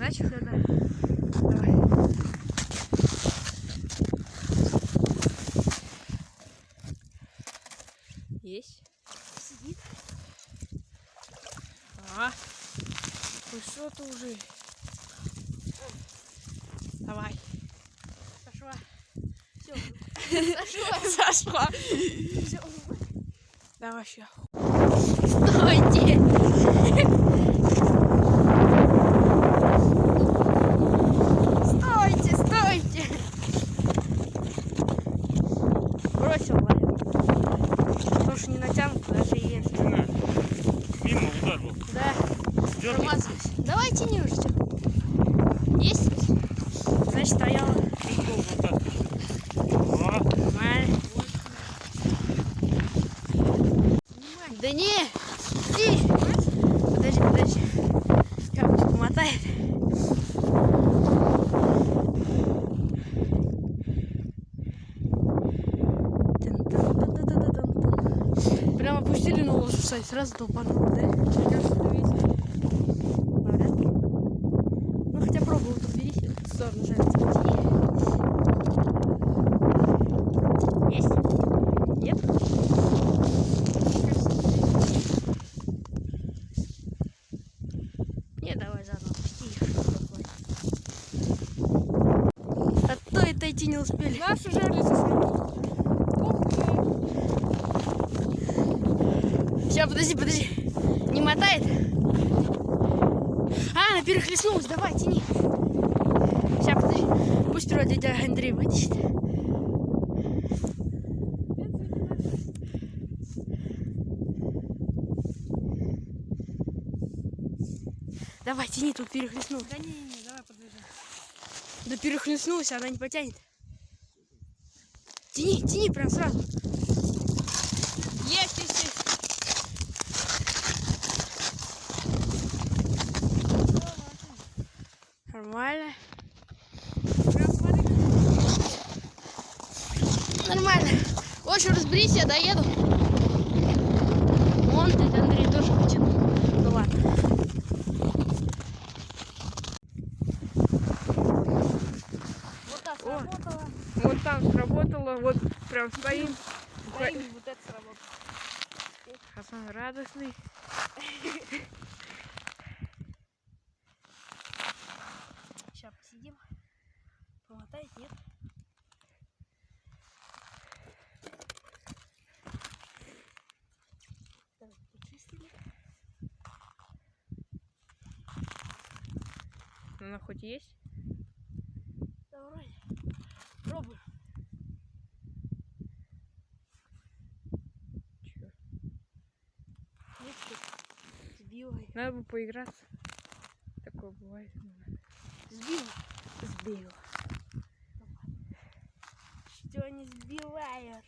Начали, да. Давай. Есть. Сидит. Ну что ты уже? Давай. Сошла. Все. Сошла. Все. Давай еще. Стойте. Стойте, стойте. Бросил ловить. Потому не натянут даже если. Мимо удар был. Да. Дёрни. Промазались. Давай тяни уже. Есть? Значит, стояла. Пинком вот так пиши. О, Нормально. Да не! Иди! Подожди, подожди. Как помотает. Прямо опустили на ложу, сразу долбануло, да? Вряд ли. Ну хотя пробовал тут видите, в сторону жарится. Есть? Нет? Не, давай заново пусти их. А то это идти не успели. Наша жерлица сработала. Сейчас, подожди. Не мотает? А, она перехлестнулась. Давай, тяни. Сейчас, подожди. Пусть сперва дядя Андрей вытащит. Давай, тяни, тут перехлестнулась. Да не, давай подвижем. Да перехлестнулась, она не потянет. Тяни, прям сразу. Есть. Нормально. Прям смотри. Нормально. Лучше разберись, я доеду. Вон дядя Андрей тоже потянул. Ну ладно. Вот так сработало. Вот там сработало, вот прям стоим. Стоим, вот это сработало. Хасан радостный. Сейчас посидим. Помотает, нет? Так, почистили. Она хоть есть? Да вроде. Пробуем. Чё? Есть что? Сбила. Надо бы поиграться. Такое бывает. Сбила. Сбил. Что не сбивает?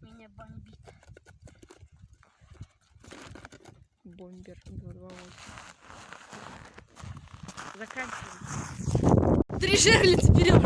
Меня бомбит. Бомбер 228. Заканчиваем. 3 жерлицы берем.